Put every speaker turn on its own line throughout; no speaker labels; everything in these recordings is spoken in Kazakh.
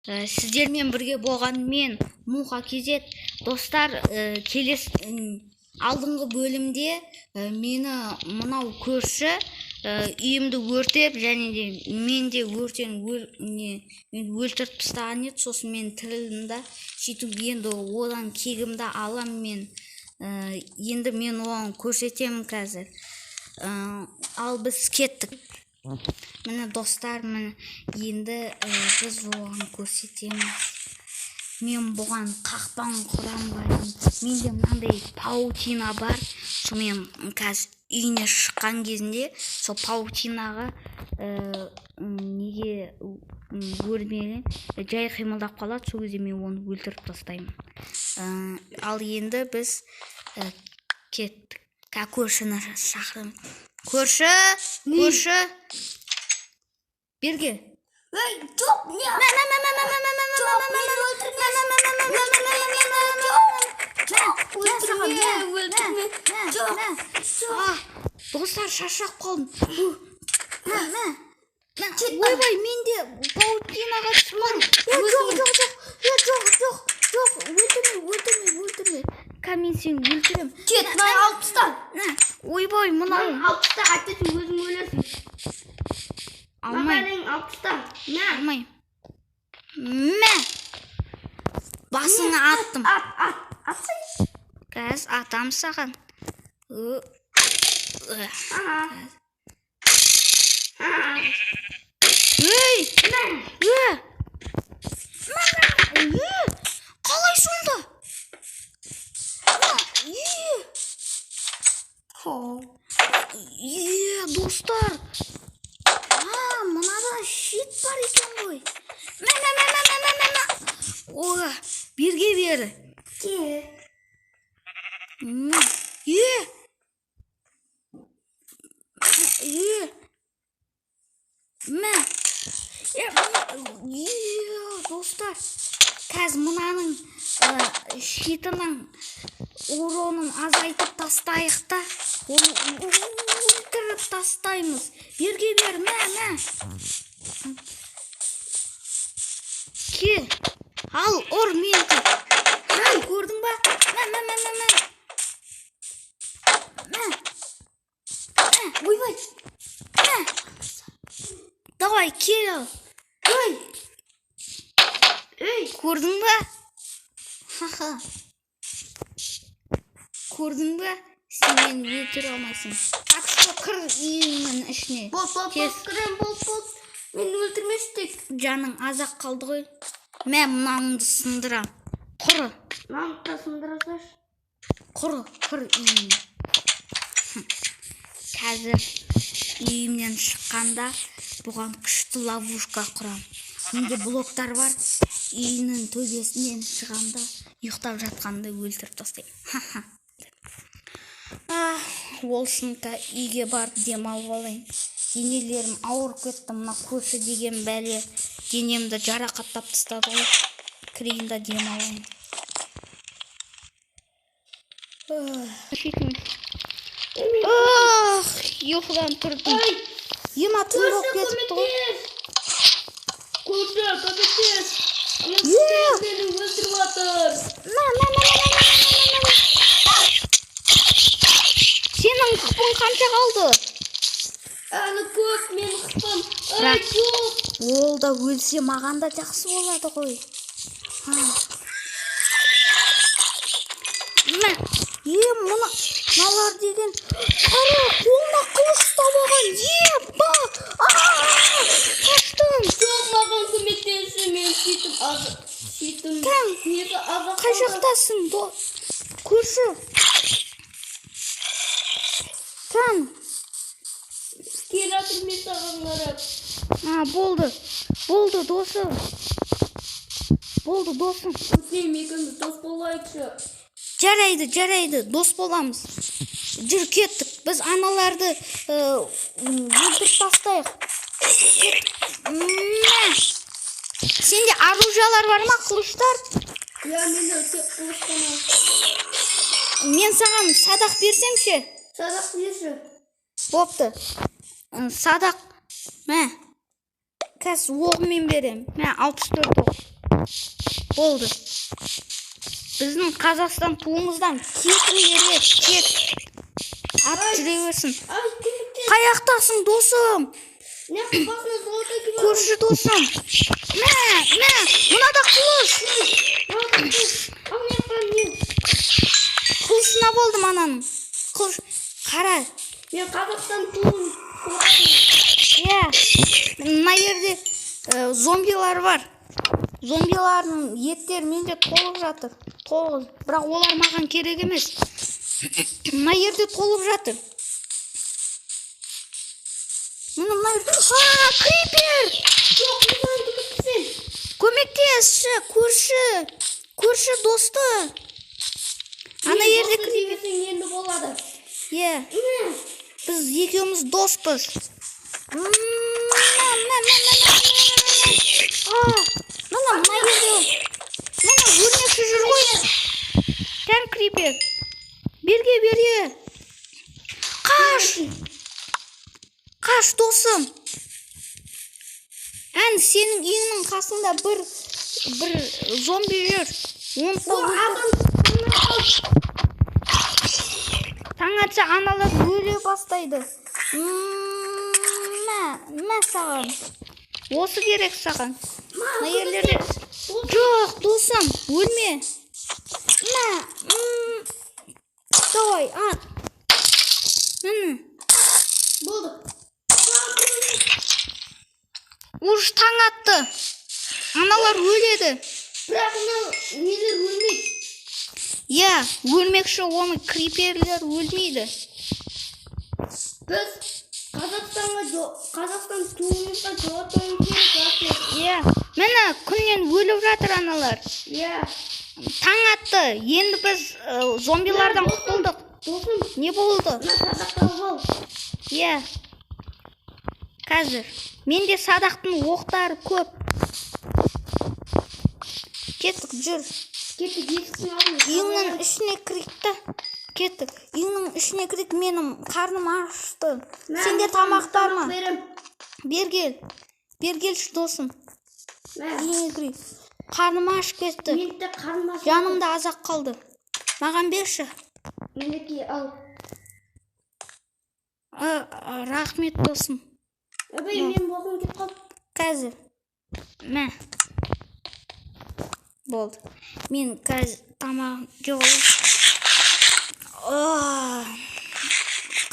Сіздермен бірге болған мен Муха KZ. Достар, келесі алдыңғы бөлімде мені мынау көрші үйімді өртеп, және де мен де өлтіріп тастаған еді. Сосын мен тірілдім да, сөйтіп енді одан кегімді алам мен. Енді мен оған көрсетемін қазір. Ал біз кеттік. Міне достар, міне енді біз оған көрсетеміз. Мен бұған қақпан құрамын. Менде мынандай паутина бар. Сонымен қазір үйіне шыққан кезінде сол паутинаға неге өрмеген жай қимылдап қалады. Сол кезде мен оны өлтіріп тастаймын. Ал енді біз кеттік. Көршіні шақырдым. Көрші! Берге.
Жоқ,
Достар, шаршап қалдым. Ойбай, менде паутинаға түсіп өлтірме. Мен сені өлтірем.
Кет, мына алып таста.
Ойбай, мынау.
Алып таста, қайтесің, өзің өлесің.
Алмай.
Алып таста.
Алмай. Мә. Басыңа аттым.
Атсай.
Қазір атам саған. Қалай сонда? Достар. Мынада щит бар екен ғой. Берге бері. Достар, қазір мынаның щитінің уронын азайтып тастайық та, оны өлтіріп тастаймыз. Берге бер, Кел, ал, ұр мені. Көрдің ба? Ойбай. Давай, кел ал. Көрдің ба? Көрдің ба? Сен мені өлтіре алмайсың. Так что кір үйіңнің ішіне.
Кірем, мені өлтірместік.
Жаның азақ қалды ғой. Мынаңды сындырам. Құры.
Маңды сындырасаш.
Құры, кір үйіңе. Қазір үйімнен шыққанда бұған күшті ловушка құрам. Менде блоктар бар. Үйінің төбесінен шығанда, ұйықтап жатқанда өлтіріп тастаймын. Олсынка үйге барып демалып алайын. Денелерім ауырып кетті. Мына көрші деген бәле денемді жарақаттап тастады ғой. Кірейін да демалайын. Ұйқыдан тұрдым. Ема түн болып кетіпті ғой.
Көрші, көмектес. Мені өлтіріп жатыр.
Сенің қыпың қанша қалды?
Әлі көп, менің қыпым. Жоқ.
Ол да өлсе маған да жақсы болады ғой. Мыналар деген қара қолына қылыш ұстап алған. Қаштым.
Жоқ, маған көмектесі, мен сөйтім.
Қай жақтасың? Көрші.
Кел атыр, мен саған қарап.
Болды досым.
Өтінем, екіміз дос болайықшы.
Жарайды, дос боламыз. Жүр, кеттік. Біз аналарды өлтіріп тастайық. Сенде оружиялар бар ма, қылыштар?
Менде тек қылыш қана.
Мен саған садақ берсем ше?
Садақ берші.
Бопты. Садақ. Қазір оғымен берем. 64 оқ. Болды. Біздің Қазақстан туымыздан кетің керек, кет. Ат жүре берсін.
Ай, көмекте.
Қаяқтасың досым?
Не қапасына золотой киіп
Көрші досым. Мә, мынада қылыш.
Ал мен
Қылышына болдым ананың. Қылыш, қара.
мен Қазақстан туын.
Иә, мына жерде зомбилар бар. Зомбилардың еттері менде толып жатыр. Толық. Бірақ олар маған керек емес. Мына жерде толып жатыр. Мына жерде... Крипер!
Жоқ, мен көмектесем.
Көмектесші, көрші досты. Ана жерде крипер.
Енді болады.
Иә, біз екеуміз доспыз. Мына жерде. Мына өрмекші жүр ғой. Тән крипер. Берге. Қаш досым. Ән сенің үйіңнің қасында бір зомби жүр. Таң атса аналар өле бастайды. Мә саған. Осы керек саған. Мына ерлерде. Жоқ, досым, өлме. Давай, ат.
Болды.
Уж таң атты. Аналар өледі.
Бірақ нелер өлмейді.
Иә, өлмекші оны криперлер өлмейді.
Біз Қазақстан туымызға жауаптауын керек.
Иә, міне күннен өліп жатыр аналар.
Иә.
Таң атты. Енді біз зомбилардан құтылдық.
Досым,
Не болды?
садақтау бол.
Иә. Қазір. Менде садақтың оқтары көп. Кеттік, жүр.
Кеттік, есіктің алдына.
Үйіңнің ішіне кірік та. Кеттік. Үйіңнің ішіне кірік, менің қарным ашты. Сенде тамақ бар ма? Бергелші досым. Үйіңе кірік. Қарным ашып кетті.
Менде қарным ашып.
Жанымда азақ қалды. Маған берші.
Менеке ал.
Рахмет досым.
Әбей, мен болғым кеп қал.
Қазір. Мә. Болды. Мен қазір тамақ жоқ.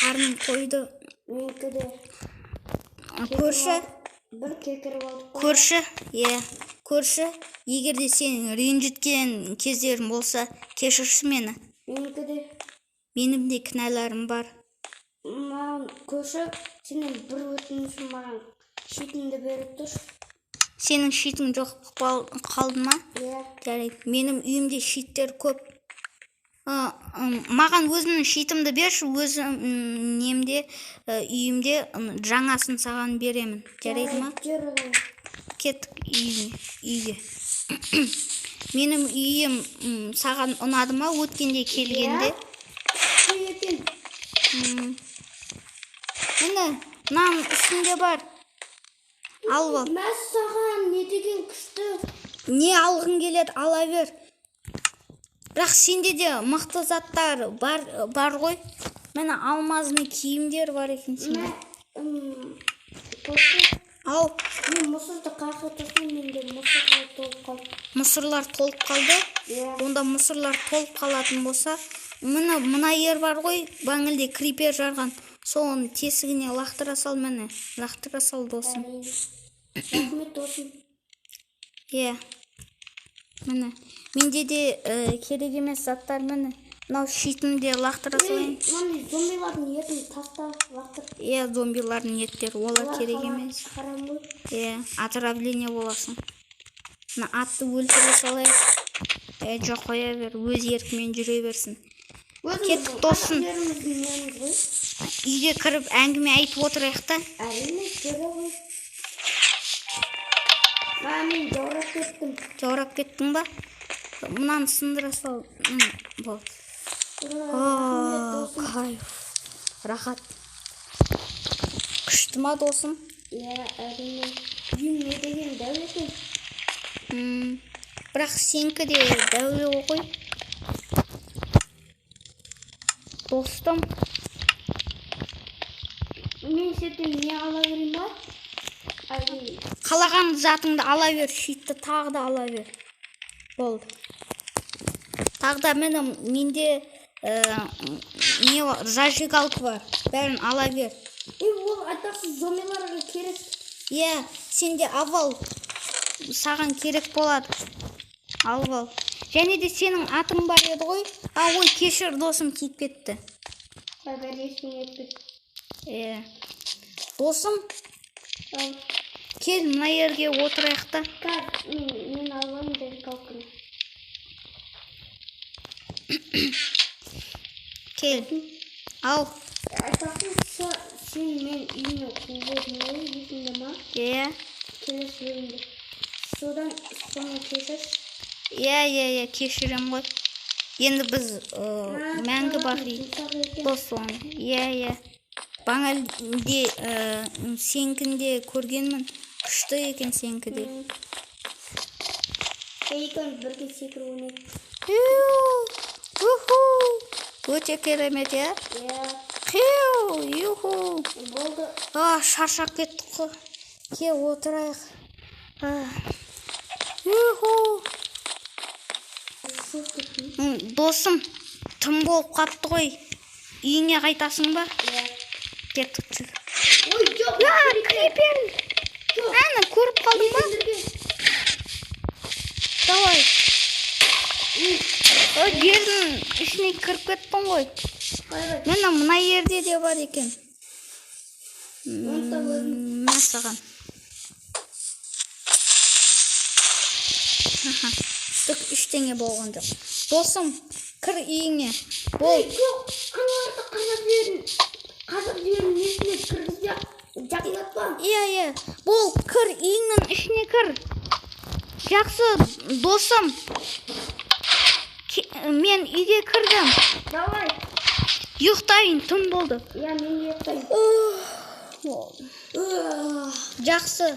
Қарным қойды.
Менікі де.
Көрші.
Бір кекіріп алдық.
Көрші. Көрші. Егерде сен ренжіткен кездерім болса, кешірші мені.
Менікі де.
Менің де кінәларым бар.
Маған көрші, сенен бір өтінішім маған шетіңді беріп тұр.
Сенің шитің жоқ қалды ма?
Иә.
Жарайды. Менің үйімде шиттер көп. Маған өзімнің шитімді берші, өзім немде үйімде жаңасын саған беремін. Жарайды ма? Кеттік үйге. Менің үйім саған ұнады ма өткенде келгенде? Міне, нан үстінде бар. Ал бол.
Мәс саған не деген күшті.
Не алғың келеді, ала бер. Бірақ сенде де мықты заттар бар ғой. Міне алмазный киімдер бар екен сенде. Ал.
Мен мұсырды қақытысын, менде мұсырлар толып қалды.
Мұсырлар толып қалды? Онда мұсырлар толып қалатын болса, мына ер бар ғой, баңылде крипер жарған. Соны тесігіне лақтыра сал мені. Лақтыра сал досым.
Рахмет досым.
Иә. Міне. Менде де керек емес заттар мені. Мынау шитімде лақтыра салайын.
Мені зомбилардың етін таста лақтыр.
Иә, зомбилардың еттері, олар керек емес.
Харам ғой.
Иә, отравление боласың. Мына атты өлтіре салайық. Жоқ қоя бер, өз еркімен жүре берсін. Кеттік досым. Үйге кіріп әңгіме айтып отырайық та.
Әрине, жүре ғой. Мен жаурап кеттім.
Жаурап кеттің ба? Мұнан сындыра сал. Болды. Кайф. Рахат. Күшті ма досым?
Иә, әрине. Үйім не деген дәу екен.
Бірақ сенікі де дәулеу ғой. Достым,
Мен сенден не ала берейін ба? Әлде
қалаған затыңды ала бер, шитті тағы да ала бер. Болды. Тағы да менде зажигалка бар. Бәрін ала бер.
ол айтасыз зомбиларға керек.
Иә, сенде авал саған керек болады. Алып ал. Және де сенің атың бар еді ғой. Ой, кешір, досым киіп кетті.
Бәрі ештеңе етпеді.
Досым, кел мына жерге отырайық та.
Мен алайын зажигалканы.
Кел. Ау.
Айтасыз сен мен үйіне қуып едім ғой, есіңде ма? Келесі бөлімде. Соны кешір.
Иә, кешірем ғой. Енді біз мәңгі бақи дос боламыз. Иә. Баңалде сенікінде көргенмін. Күшті екен сенікіде.
Екеуміз бірге секіріп ойнайық.
Өте керемет, иә?
Болды.
Шаршап кеттік қой. Ке отырайық. Досым, тым болып қапты ғой. Үйіңе қайтасың ба? Кеттік жүр.
Ой, жоқ.
Крипер. Әні көріп қалдың ба? Давай. Жердің ішіне кіріп кеттің ғой. Мен мына жерде де бар екен. Мәсаған. Түк ештеңе болған жоқ. Досым, кір үйіңе. Бол.
Жоқ, аналарды қазір жерін несіне кіргізде жақындатпа.
Иә. Бол, кір үйіңнің ішіне кір. Жақсы, досым. Мен үйге кірдім.
Давай.
Ұйықтайын, түн болды.
Иә, мен ұйықтайын.
Жақсы.